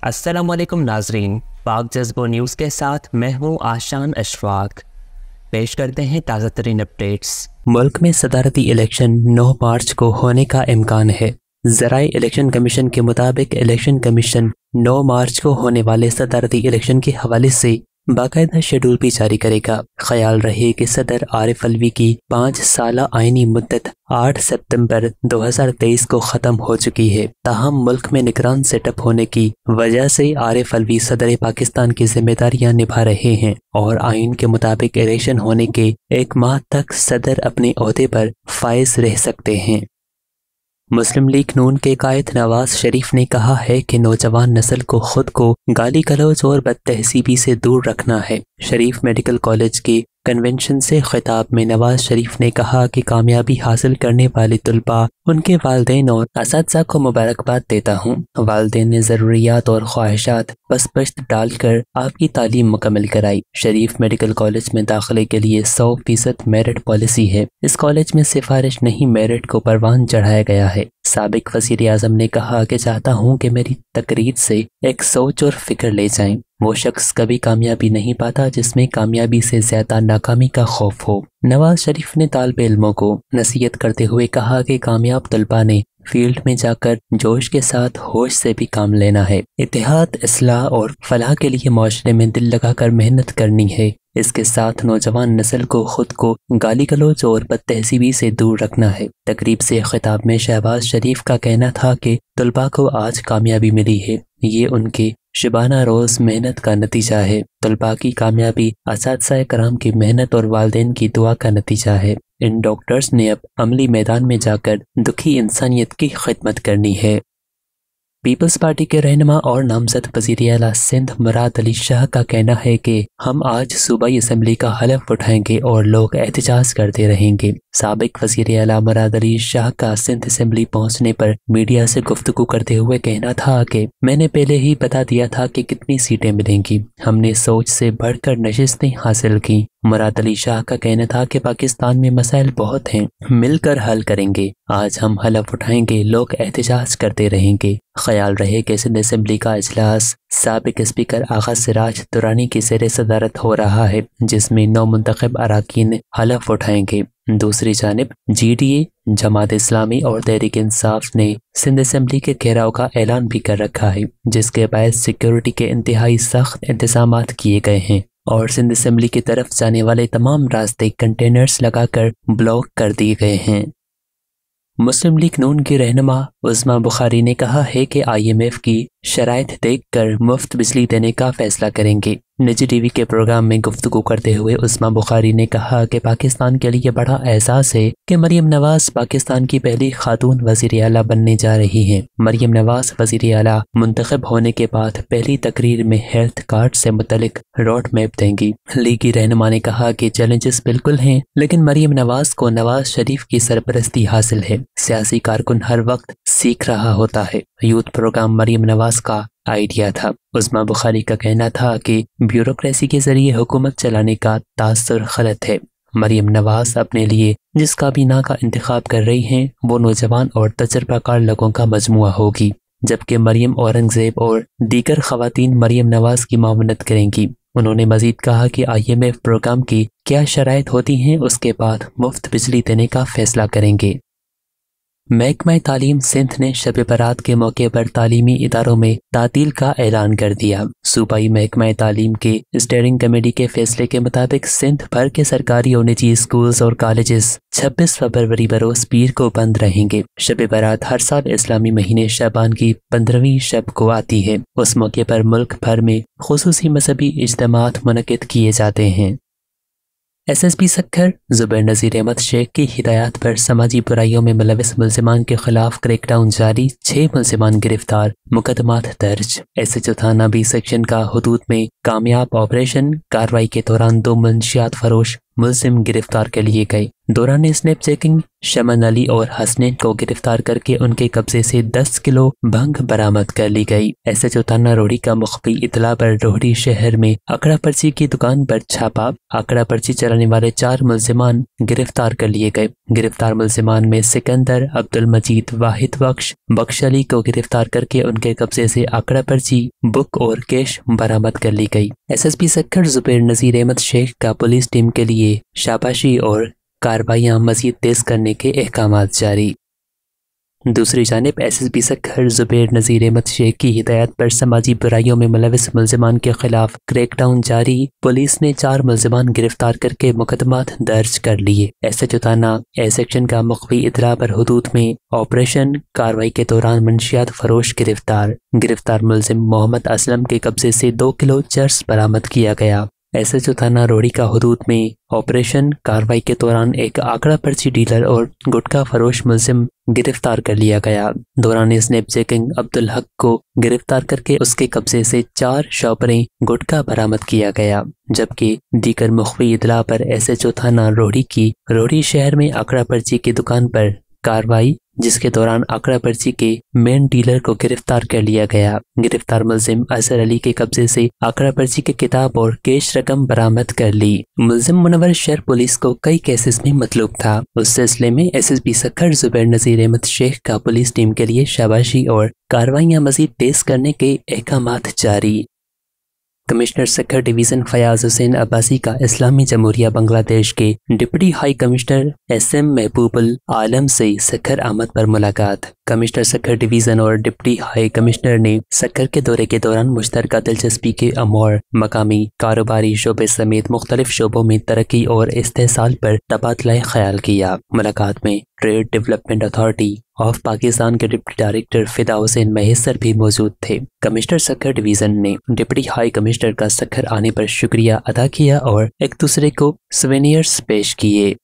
अस्सलाम वालेकुम नाजरीन, पाक जज्बो न्यूज़ के साथ मैं हूँ आशान अशफाक। पेश करते हैं ताज़ा तरीन अपडेट्स। मुल्क में सदारती इलेक्शन 9 मार्च को होने का इम्कान है। ज़राए इलेक्शन कमीशन के मुताबिक इलेक्शन कमीशन 9 मार्च को होने वाले सदारती इलेक्शन के हवाले से बाकायदा शेड्यूल भी जारी करेगा। ख्याल रहे कि सदर आरिफ अलवी की 5 साला आइनी मुद्दत 8 सितंबर 2023 को ख़त्म हो चुकी है। ताहम मुल्क में निगरान सेटअप होने की वजह से आरिफ अलवी सदर पाकिस्तान की जिम्मेदारियां निभा रहे हैं और आइन के मुताबिक इलेक्शन होने के 1 माह तक सदर अपने ओहदे पर फाइज रह सकते हैं। मुस्लिम लीग नून के कायद नवाज शरीफ ने कहा है कि नौजवान नस्ल को खुद को गाली गलौज और बदतहसीबी से दूर रखना है। शरीफ मेडिकल कॉलेज के कन्वेंशन से खिताब में नवाज शरीफ ने कहा कि कामयाबी हासिल करने वाले तलबा, उनके वालिदैन और असातिज़ा को मुबारकबाद देता हूँ। वालिदैन ने ज़रूरियात और ख्वाहिशात पस्त डालकर आपकी तालीम मुकम्मल कराई। शरीफ मेडिकल कॉलेज में दाखिले के लिए 100% मेरिट पॉलिसी है। इस कॉलेज में सिफारिश नहीं, मेरिट को परवान चढ़ाया गया है। साबिक वज़ीर आज़म ने कहा कि चाहता हूँ कि मेरी तकरीर से एक सोच और फिक्र ले जाएं। वो शख्स कभी कामयाबी नहीं पाता जिसमें कामयाबी से ज्यादा नाकामी का खौफ हो। नवाज शरीफ ने तालिबे इल्मों को नसीहत करते हुए कहा कि कामयाब तलबा ने फील्ड में जाकर जोश के साथ होश से भी काम लेना है। इत्तेहाद, इस्लाह और फलाह के लिए माशरे में दिल लगाकर मेहनत करनी है। इसके साथ नौजवान नस्ल को खुद को गाली गलौज और बदतहसीबी से दूर रखना है। तकरीब से खिताब में शहबाज शरीफ का कहना था कि तलबा को आज कामयाबी मिली है, ये उनके शबाना रोज़ मेहनत का नतीजा है। तलबा की कामयाबी असातिज़ा कराम की मेहनत और वालिदैन की दुआ का नतीजा है। इन डॉक्टर्स ने अब अमली मैदान में जाकर दुखी इंसानियत की खिदमत करनी है। पीपल्स पार्टी के रहनुमा और नामजद वज़ीर आला सिंध मुराद अली शाह का कहना है कि हम आज सूबाई असम्बली का हलफ उठाएंगे और लोग एहतजाज करते रहेंगे। साबिक वज़ीर आला मुराद अली शाह का सिंध असम्बली पहुंचने पर मीडिया से गुफ्तगू करते हुए कहना था कि मैंने पहले ही बता दिया था कि कितनी सीटें मिलेंगी। हमने सोच से बढ़कर नशिस्तें हासिल की। मुराद अली शाह का कहना था कि पाकिस्तान में मसाइल बहुत हैं, मिलकर हल करेंगे। आज हम हलफ उठाएंगे, लोग एहतजाज करते रहेंगे। ख्याल रहे कि सिंध असम्बली का इजलास साबिक स्पीकर आगा सिराज दुरानी की ज़ेर सदारत हो रहा है, जिसमें 9 मुंतखब अराकीन हलफ उठाएंगे। दूसरी जानिब GDA, जमात इस्लामी और तहरीक इंसाफ ने सिंध असम्बली के घेराव का ऐलान भी कर रखा है, जिसके बायस सिक्योरिटी के इंतहाई सख्त इंतजामात किए गए हैं और सिंध असम्बली की तरफ जाने वाले तमाम रास्ते कंटेनर्स लगाकर ब्लॉक कर दिए गए हैं। मुस्लिम लीग नून की रहनुमा उस्मा बुखारी ने कहा है कि IMF की शराइत देखकर मुफ्त बिजली देने का फैसला करेंगे। निजी TV के प्रोग्राम में गुफ्तगू करते हुए उस्मा बुखारी ने कहा कि पाकिस्तान के लिए बड़ा एहसास है कि मरियम नवाज पाकिस्तान की पहली खातून वज़ीर आला बनने जा रही हैं। मरियम नवाज वज़ीर आला मुंतखब होने के बाद पहली तकरीर में हेल्थ कार्ड से मुतलिक रोड मैप देंगी। लीगी रहनुमा ने कहा कि चैलेंजेस बिल्कुल हैं, लेकिन मरियम नवाज को नवाज शरीफ की सरपरस्ती हासिल है। सियासी कारकुन हर वक्त सीख रहा होता है। यूथ प्रोग्राम मरियम नवाज का आइडिया था। उस्मा बुखारी का कहना था कि ब्यूरोक्रेसी के जरिए हुकूमत चलाने का तासुर गलत है। मरियम नवाज अपने लिए जिस काबीना का इंतखाब कर रही हैं, वो नौजवान और तजर्बाकार लोगों का मजमुआ होगी, जबकि मरियम औरंगजेब और दीगर खवातीन मरियम नवाज की मावनत करेंगी। उन्होंने मजीद कहा कि IMF प्रोग्राम की क्या शराइत होती हैं, उसके बाद मुफ्त बिजली देने का फैसला करेंगे। महकमा तालीम सिंध ने शब बरात के मौके पर तालीमी इदारों में तातील का ऐलान कर दिया। सूबाई महकमा तालीम के स्टीयरिंग कमेटी के फैसले के मुताबिक सिंध भर के सरकारी और निजी स्कूल्स और कॉलेजेस 26 फरवरी बरोज पीर को बंद रहेंगे। शब बरात हर साल इस्लामी महीने शबान की 15वीं शब को आती है। उस मौके पर मुल्क भर में खुसूसी मजहबी इज्तिमात मुनक़िद किए जाते हैं। SSP सक्खर ज़ुबैर नज़ीर अहमद शेख की हिदायत पर समाजी बुराइयों में मुलविस मुल्ज़िमान के खिलाफ क्रैकडाउन जारी, 6 मुल्ज़िमान गिरफ्तार, मुकदमात दर्ज। SHO थाना B सेक्शन का हुदूद में कामयाब ऑपरेशन, कार्रवाई के दौरान 2 मुंशियात फरोश मुल्ज़िम गिरफ्तार कर लिए गए। दौरान स्नैप चेकिंग शमन अली और हसनैन को गिरफ्तार करके उनके कब्जे से 10 किलो भंग बरामद कर ली गई। SHO थाना रोहड़ी का मुखबी इतला पर रोहड़ी शहर में आंकड़ा पर्ची की दुकान पर छापा। आंकड़ा पर्ची चलाने वाले 4 मुल्जिमान गिरफ्तार कर लिए गए। गिरफ्तार मुल्जिमान में सिकंदर, अब्दुल मजीद, वाहिद बख्श अली को गिरफ्तार करके उनके कब्जे से आंकड़ा पर्ची, बुक और कैश बरामद कर ली गई। SSP सक्खर जुबैर नज़ीर अहमद शेख का पुलिस टीम के लिए शाबाशी और कार्रवाइयां मजीद तेज करने के अहकामात जारी। दूसरी जानिब SSP सक्खर जुबैर नज़ीर अहमद शेख की हिदायत पर समाजी बुराइयों में मुलविस मुल्जिमान के खिलाफ क्रैकडाउन जारी। पुलिस ने 4 मुल्जिमान गिरफ्तार करके मुकदमात दर्ज कर लिए। SHO थाना ए सेक्शन का मुखबी इतला पर हुदूद में ऑपरेशन कार्रवाई के दौरान मंशियात फरोश गिरफ्तार मुल्जिम मोहम्मद असलम के कब्जे से 2 किलो चर्स बरामद किया गया। SHO थाना रोहड़ी का हुदूद में ऑपरेशन कार्रवाई के दौरान एक आंकड़ा पर्ची डीलर और गुटखा फरोश मुल्जिम गिरफ्तार कर लिया गया। दौरान स्नैप चेकिंग अब्दुल हक को गिरफ्तार करके उसके कब्जे से 4 शॉपरें गुटखा बरामद किया गया। जबकि दीगर मुखबी इतला पर SHO थाना रोहड़ी की रोहड़ी शहर में आंकड़ा पर्ची की दुकान पर कार्रवाई, जिसके दौरान आंकड़ा पर्ची के मेन डीलर को गिरफ्तार कर लिया गया। गिरफ्तार मुल्जिम अजहर अली के कब्जे से आंकड़ा पर्ची की किताब और कैश रकम बरामद कर ली। मुल्जिम मुनव्वर शहर पुलिस को कई केसेस में मतलूब था। उस सिलसिले में SSP सक्खर जुबैर नज़ीर अहमद शेख का पुलिस टीम के लिए शाबाशी और कार्रवाइयां मजीद तेज करने के अहकामात जारी। कमिश्नर सक्खर डिवीज़न फयाज हुसैन अब्बासी का इस्लामी जमहूरिया बांग्लादेश के deputy high commissioner SM Mahbubul Alam से सक्खर आमद पर मुलाकात। कमिश्नर सक्खर डिवीज़न और डिप्टी हाई कमिश्नर ने सक्खर के दौरे के दौरान मुश्तरका दिलचस्पी के अमूर, मकामी कारोबारी शोबे समेत मुख्तलिफ शोबों में तरक्की और इस्तेहसाल पर तबादला ख्याल किया। मुलाकात में trade development authority of Pakistan के डिप्टी डायरेक्टर फिदा हुसैन महेसर भी मौजूद थे। कमिश्नर सक्खर डिवीज़न ने डिप्टी हाई कमिश्नर का सक्खर आने पर शुक्रिया अदा किया और एक दूसरे को सोवेनियर्स पेश किए।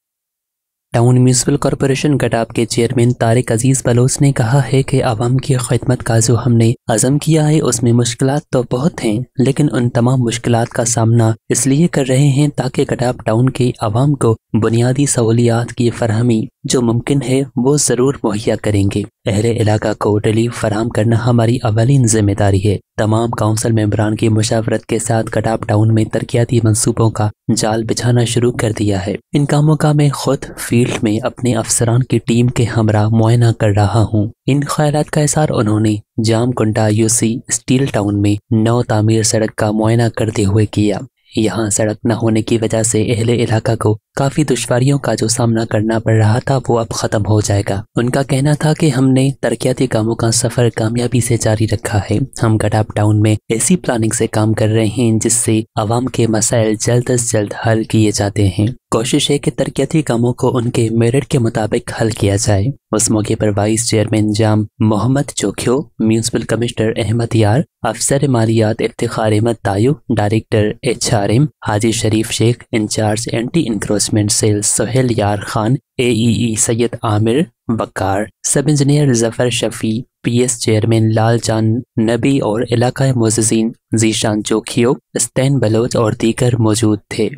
टाउन म्यूनसिपल कॉरपोरेशन गडाब के चेयरमैन तारिक अजीज बलोच ने कहा है कि आवाम की खिदमत का जो हमने अज़म किया है उसमें मुश्किलात तो बहुत हैं, लेकिन उन तमाम मुश्किलात का सामना इसलिए कर रहे हैं ताकि गडाब टाउन के आवाम को बुनियादी सहूलियात की फरहमी जो मुमकिन है वो ज़रूर मुहैया करेंगे। अहले इलाका को रिलीफ फराहम करना हमारी अवलीन जिम्मेदारी है। तमाम काउंसिल मेंबरान की मुशावरत के साथ गडाब टाउन में तरक्याती मंसूबों का जाल बिछाना शुरू कर दिया है। इन कामों का मैं खुद फील्ड में अपने अफसरान की टीम के हमरा मुआयना कर रहा हूँ। इन ख्यालात का इज़हार उन्होंने जामकुंडा UC स्टील टाउन में नौ तामीर सड़क का मुआयना करते हुए किया। यहाँ सड़क न होने की वजह से अहले इलाका को काफ़ी दुश्वारियों का जो सामना करना पड़ रहा था वो अब ख़त्म हो जाएगा। उनका कहना था कि हमने तरक्याती कामों का सफ़र कामयाबी से जारी रखा है। हम गडाब टाउन में ऐसी प्लानिंग से काम कर रहे हैं जिससे आवाम के मसाइल जल्द से जल्द हल किए जाते हैं। कोशिश है कि तरक्याती कामों को उनके मेरिट के मुताबिक हल किया जाए। उस मौके पर vice chairman Jam Mohammad Chokhio, municipal commissioner Ahmed Yar, अफसर मालियात Iftikhar Ahmed Tayu, director HRM Haji Sharif Shaikh, incharge anti encroachment cell Sohail Yar Khan, AEE Syed Amir Waqar, sub engineer Zafar Shafi, PS chairman Lal Jan Nabi और इलाका मोज़ीन जीशान चोखियो, स्टैन बलोच और दीगर मौजूद थे।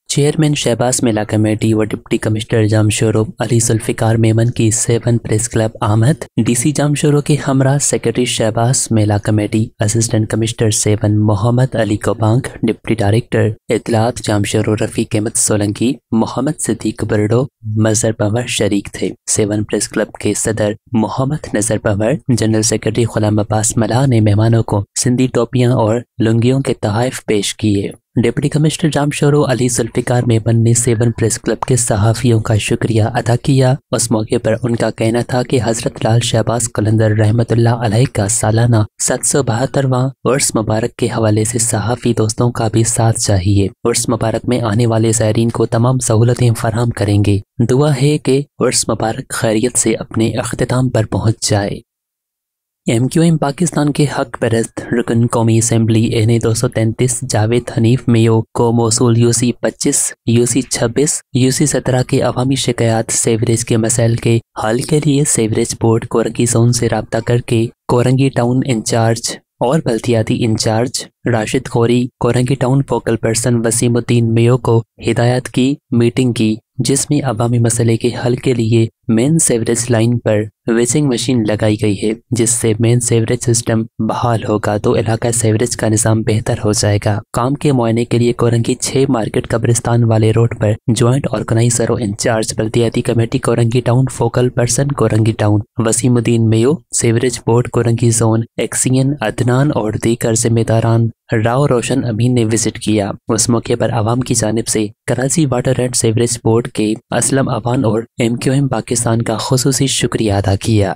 चेयरमैन शहबाज मेला कमेटी व डिप्टी कमिश्नर जामशोरो अली जुल्फिकार मेमन की 7 प्रेस क्लब आमद। DC जामशोरो के हमरा secretary Shahbaz Mela committee, assistant commissioner 7 Mohammad Ali Kobang, deputy director इतलात जामशोरो रफीक अहमद सोलंकी, मोहम्मद सिद्दीक बरडो, मजहर पंवर शरीक थे। 7 प्रेस क्लब के सदर मोहम्मद नजर पंवर, जनरल सेक्रेटरी गुलाम अब्बास मलाह ने मेहमानों को सिंधी टोपियां और लुंगियों के तोहफे पेश किए। डिप्टी कमिश्नर जामशोरो अली जुल्फिकार मेमन ने 7 प्रेस क्लब के सहाफ़ियों का शुक्रिया अदा किया। उस मौके पर उनका कहना था कि हजरत लाल शहबाज कलंदर रहमतुल्लाह अलैह का सालाना 772वां उर्स मुबारक के हवाले से सहाफ़ी दोस्तों का भी साथ चाहिए। उर्स मुबारक में आने वाले ज़ायरीन को तमाम सहूलतें फराहम करेंगे। दुआ है कि उर्स मुबारक खैरियत से अपने अख्तिताम पर पहुँच जाए। MQM पाकिस्तान के हक परस्त रुकन कौमी assembly NA 233 Javed Hanif Mayo को मौसूल UC 25, UC 26, UC 17 के अवामी शिकायत सेवरेज के मसाइल के हल के लिए सेवरेज बोर्ड कोरंगी जोन से रब्ता करके कोरंगी टाउन इंचार्ज और बल्दियाती incharge Rashid Khori, Korangi town focal person Wasimuddin Meo को हिदायत की मीटिंग की جس میں عوامی مسئلے کے حل کے لیے مین سیوریج لائن پر ویچنگ مشین لگائی گئی ہے، جس سے مین سیوریج سسٹم بحال ہوگا تو علاقہ سیوریج کا نظام بہتر ہو جائے گا۔ کام کے معائنے کے لیے کورنگی 6 مارکیٹ قبرستان والے روڈ پر جوائنٹ آرگنائزر و انچارج بلدیاتی committee Korangi town focal person Korangi town Waseem Uddin Meo, sewerage board Korangi zone XEN Adnan اور دیگر ذمہ داران راؤ روشن امین نے وزٹ کیا۔ اس موقع پر عوام کی جانب سے Karachi water and sewerage board کے اسلم اوان اور MQM پاکستان کا خصوصی شکریہ ادا کیا۔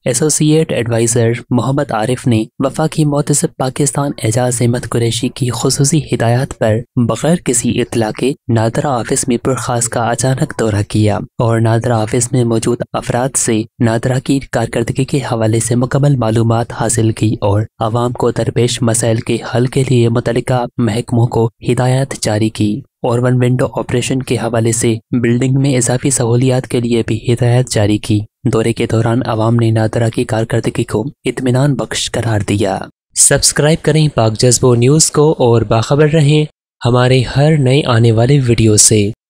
ایسوسیٹ ایڈوائزر محمد عارف نے وفاقی محتسب پاکستان اعجاز احمد قریشی کی خصوصی ہدایات پر بغیر کسی اطلاع کے نادرہ آفس میں برخاست کا اچانک دورہ کیا اور نادرہ آفس میں موجود افراد سے نادرہ کی کارکردگی کے حوالے سے مکمل معلومات حاصل کی اور عوام کو درپیش مسائل کے حل کے لیے متعلقہ محکموں کو ہدایات جاری کی اور ون ونڈو آپریشن کے حوالے سے بلڈنگ میں اضافی سہولیات کے لیے بھی ہدایات جاری کی۔ دورے کے دوران عوام نے نادرہ کی کارکردگی کو اطمینان بخش قرار دیا۔ سبسکرائب کریں پاک جذبو نیوز کو اور باخبر رہیں ہمارے ہر نئے آنے والے ویڈیو سے۔